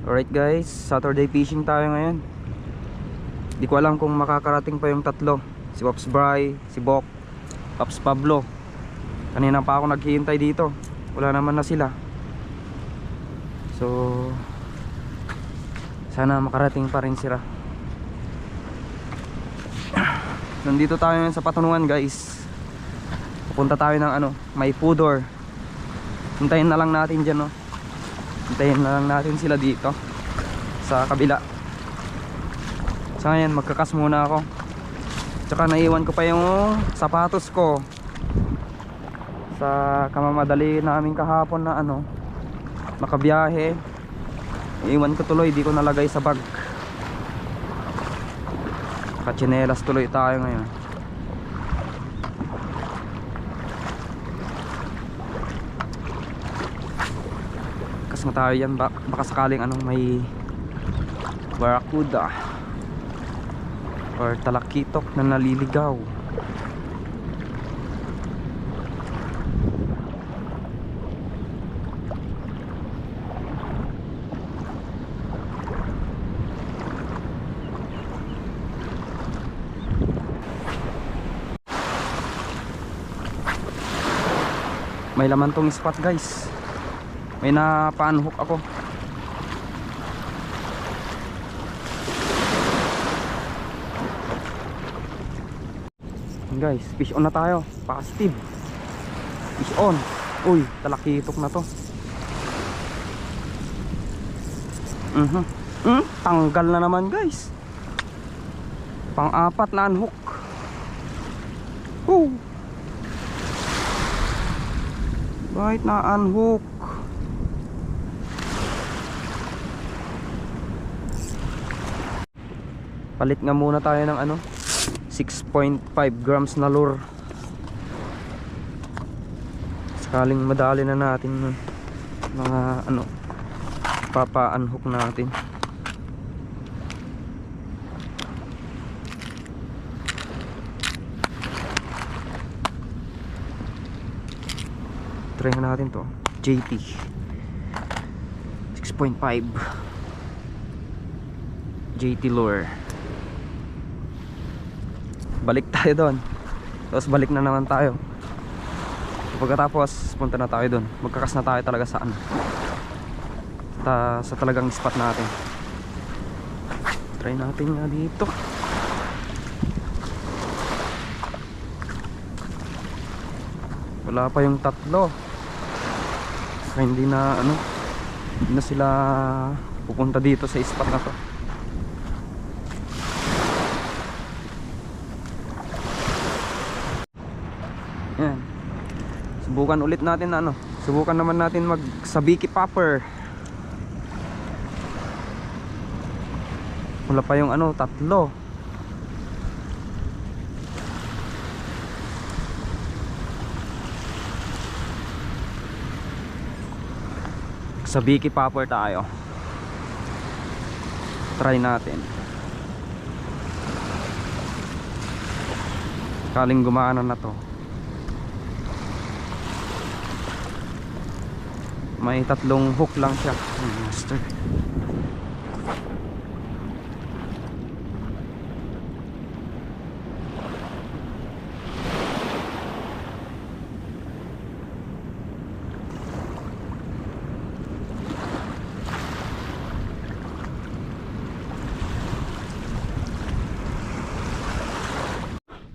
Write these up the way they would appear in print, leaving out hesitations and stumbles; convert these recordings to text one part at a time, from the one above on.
Alright guys, Saturday fishing tayo ngayon. Di ko alam kung makakarating pa yung tatlo, si Pops Bry, si Bok, Pops Pablo. Kanina pa ako naghihintay dito, wala naman na sila. So sana makarating pa rin sila. Nandito tayo ngayon sa Patunungan guys. Pupunta tayo ng may pudor. Hintayin na lang natin dyan, no? Hintayin na lang natin sila dito sa kabila. So ngayon magkakas muna ako. Tsaka naiwan ko pa yung sapatos ko sa kamamadali namin kahapon na makabiyahe. Iwan ko tuloy, di ko nalagay sa bag. Kachinelas tuloy tayo ngayon. Kas na tayo yan, baka sakaling may barracuda or talakitok na naliligaw. May laman tong spot guys. May na-unhook ako. Guys, fish on na tayo. Positive. Fish on. Uy, talakitok na to. Tanggal na naman guys. Pang-apat na unhook. Right na unhook. Palit nga muna tayo ng 6.5 grams na lure. Sakaling madali na natin mga papa-unhook natin. Try natin to. JT 6.5 JT lure. Balik tayo doon. Tapos balik na naman tayo. Pagkatapos punta na tayo doon. Magkakas na tayo talaga sa sa talagang spot natin. Try natin nga dito. Wala pa yung tatlo. Hindi na hindi na sila pupunta dito sa spot na to. Yan. Subukan ulit natin na subukan naman natin mag sabiki popper. Wala pa yung tatlo. Sabiki popper tayo. Try natin. Kaling gumana na to. May tatlong hook lang siya, master.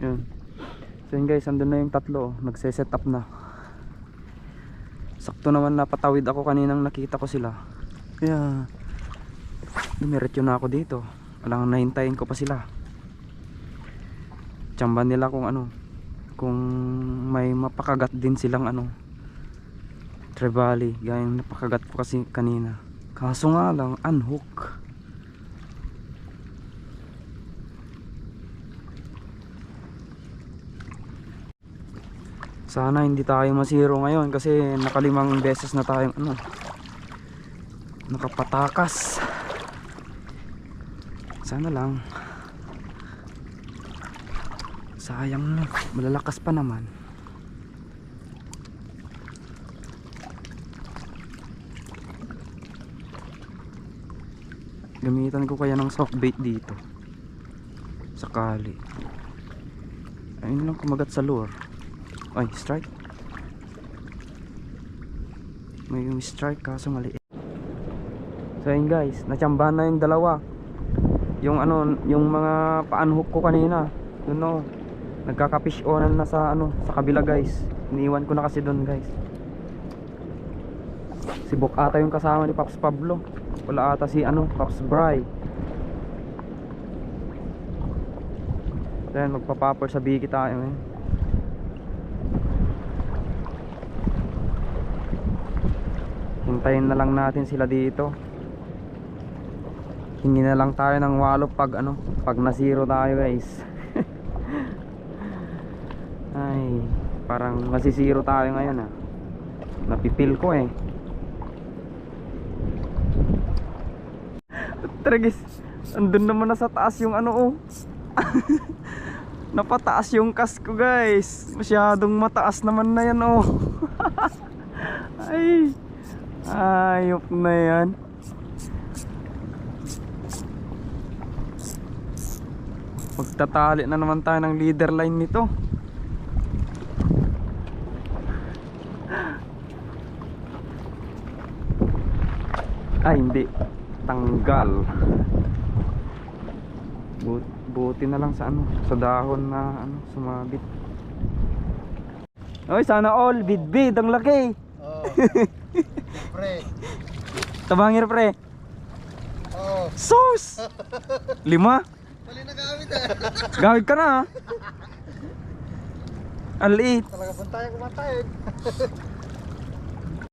Yun. So yun guys, andun na yung tatlo. Nagse-set up na. Sakto naman napatawid ako kaninang nakita ko sila. Kaya dumiretso na ako dito. Walang nahintayin ko pa sila. Tsamban nila kung may mapakagat din silang trevally. Gaya yung napakagat ko kasi kanina. Kaso nga lang unhook. Sana hindi tayo masiro ngayon kasi nakalimang beses na tayong nakapatakas. Sana lang. Sayang, malalakas pa naman. Gamitan ko kaya ng soft bait dito. Sakali. Ayun lang kumagat sa lure. Ay, strike. May yung strike kaso maliit. So ayun guys, natsambahan na yung dalawa. Yung ano, yung mga pa-unhook ko kanina. Yun o. Nagkaka-fish onan na sa ano, sa kabila guys. Iniwan ko na kasi doon guys. Si Bok ata yung kasama ni Pops Pablo. Wala ata si ano, Pops Bry. Then magpa-popper sa biki tayo eh. Hintayin na lang natin sila dito. Hingi na lang tayo ng walo pag ano, pag na-zero tayo guys. Ay, parang masisiro tayo ngayon ah. Napipil ko eh. Tragis, andun naman na sa taas yung ano oh. Napataas yung cast ko guys. Masyadong mataas naman na yan oh. Ay, ayop na yan. Magtatali na naman tayo ng leader line nito. Ay hindi, tanggal. Buti na lang sa ano, sa dahon na ano, sumabit. Oy, sana all bidbid, ang laki. Oh. Pre. Tabangir pre. Oh. Sus! 5. Mali na gamit ah. Gawid ka na ha. Ang liit. Talaga pun tayo kumatayin.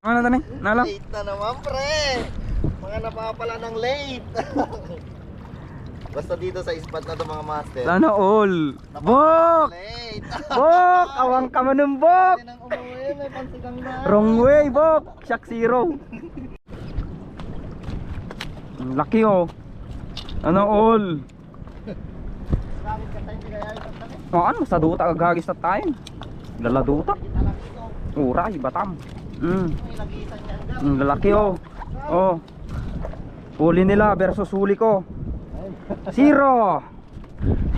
Ano na nalang? Late na naman pre. Mga napapala ng late. Basta dito sa spot na to mga master. Sana all. Bok! Late. Bok! Awang ka man ng Bok! Nang umuwi, may pansigang na. Wrong way, Bok! Shock 0. Ang laki oh. Ano all? Bakit ka tayo kaya ito? O ano, sa duta agagis na tayo. Laladuta. Uray, batam. Lalaki oh. Oh. Huli nila versus huli ko. 0. 0-0.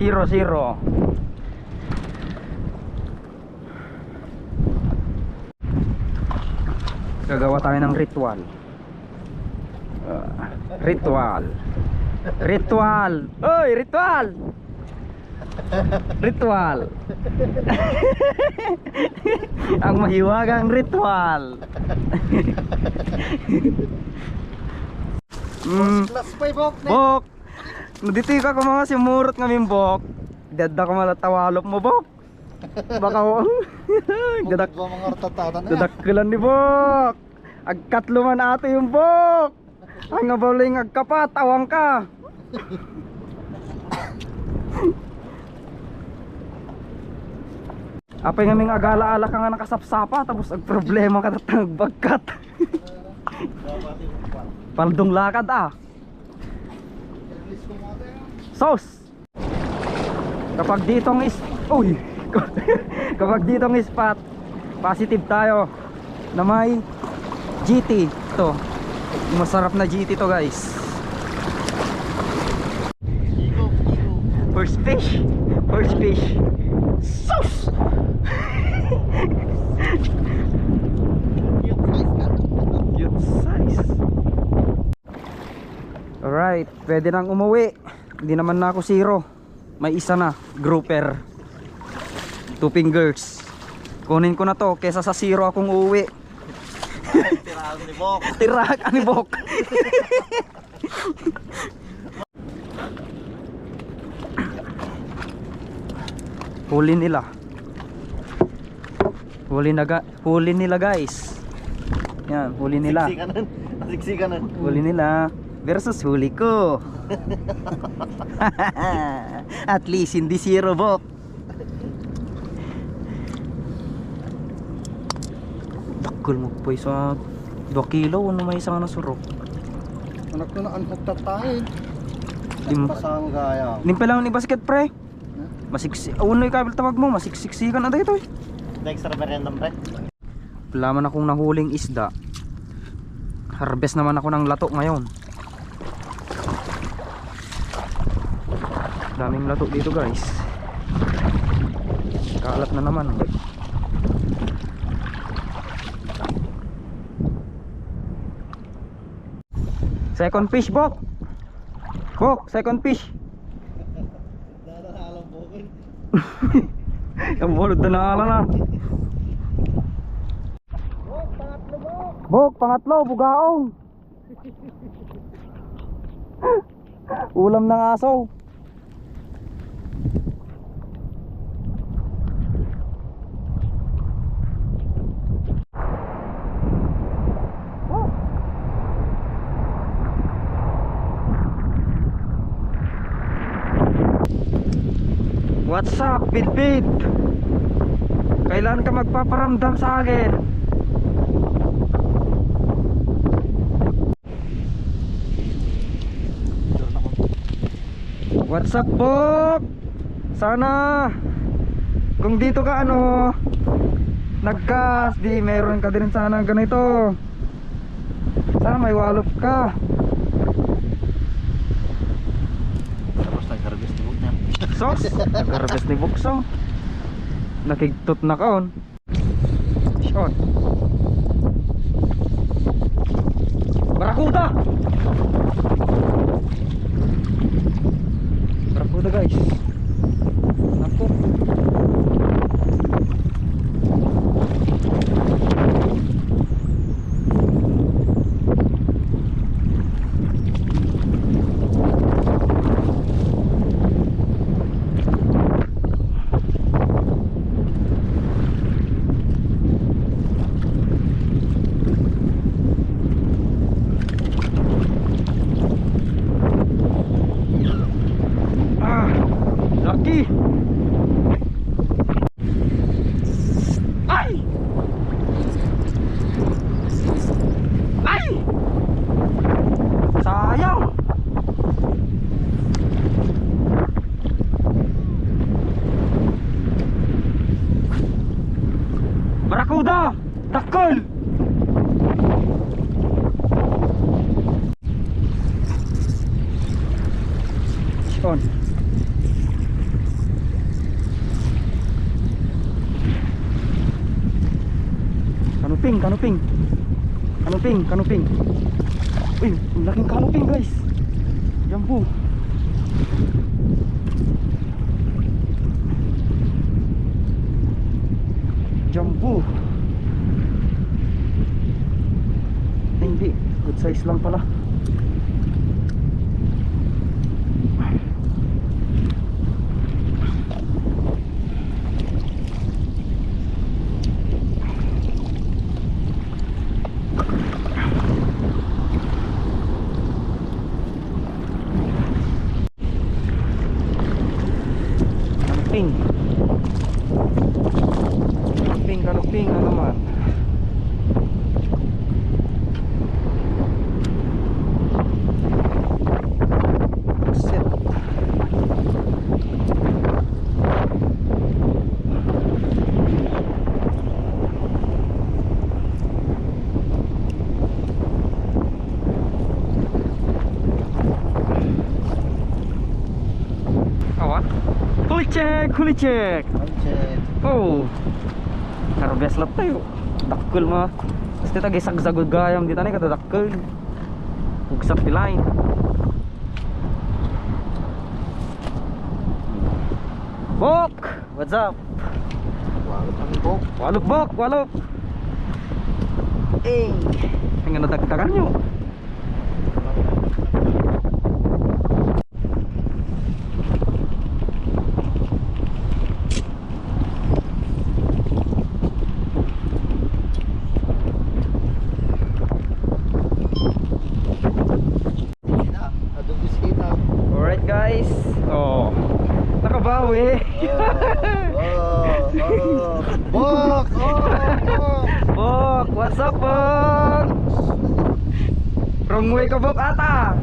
Gagawa tayo ng ritual. Ritual. Ritual. Oy, ritual. Ritual. Ang mahiwagang ritual. Plus 5 Bok. Bok. Dito ka ko mga simurot ngamin Bok. Dada ko malatawalop mo Bok. Baka ko. Dadak ko mga ratatadan na. dadakkelan ni Bok. Agkatlo man ato yung Bok. Ang ngabaling agkapat, awang ka. Apay nga ming agala-ala ka nga nakasapsapa. Tapos ang problema ka tatang bagkat. Paldong lakad ah. Sauce. Kapag ditong is uy. Kapag ditong spot positive tayo na may GT to. Masarap na GT to guys. First fish. First fish. Sauce. Cute size. Alright, pwede nang umuwi. Hindi naman na ako 0. May isa na, grouper. 2 fingers. Kunin ko na to, kesa sa 0 akong uuwi. Tirahan ni Bok. Tirahan ni Bok. Huli nila. Huli nila guys. Yan, huli nila. Siksikanan. Huli nila versus huli ko. At least hindi 0 Bok. Takol mo po sa 2 kilo ano may isang nasurok. Anak ko na unhook tatain. Dim Pasang gaya. Limpa lang ni basket pre. Masiksi. Unoy kabel tawag mo, masiksiksikan na dito eh. Extra merienda pre. Wala man akong nahuling isda. Harvest naman ako ng lato ngayon. Daming lato dito guys. Kalat na naman. Second fish, Bok. Bok, second fish. Dadahalang bukod. Yung bulod na nakala na. Bok, pangatlo bok. Bok, pangatlo, bugaong. Ulam ng aso. What's up, Bit-Bit? Kailan ka magpaparamdam sa akin? What's up, Bok? Sana kung dito ka nagcast, di meron ka din sana ganito. Sana may walop ka. Tapos nag-harvest ni Bok niya. Sos, nag-harvest ni Bukso. Nakigtot na kaon. Shot. Barakuda! Barakuda guys. Naku. Lucky. Ay! Ay! Sayang. Barakuda! Takol! On. Kanuping. Uy, ang laking kanuping guys. Jambu. Ay, hindi, good size lang pala. Kanuping na naman. Set. Awa. Huli check. Oh. Harvest lot tayo. Dakkel ma. Basta tagi sagsagod gayam dito na kada dakkel. Ugsak di line. Bok, what's up? Walop ang Bok. Walop. Eh, ang nadagdagan nyo. Alright guys. Oh. Nakabawi. Bok! Bok, what's up, Bok? Wrong way ka, Bok, ata.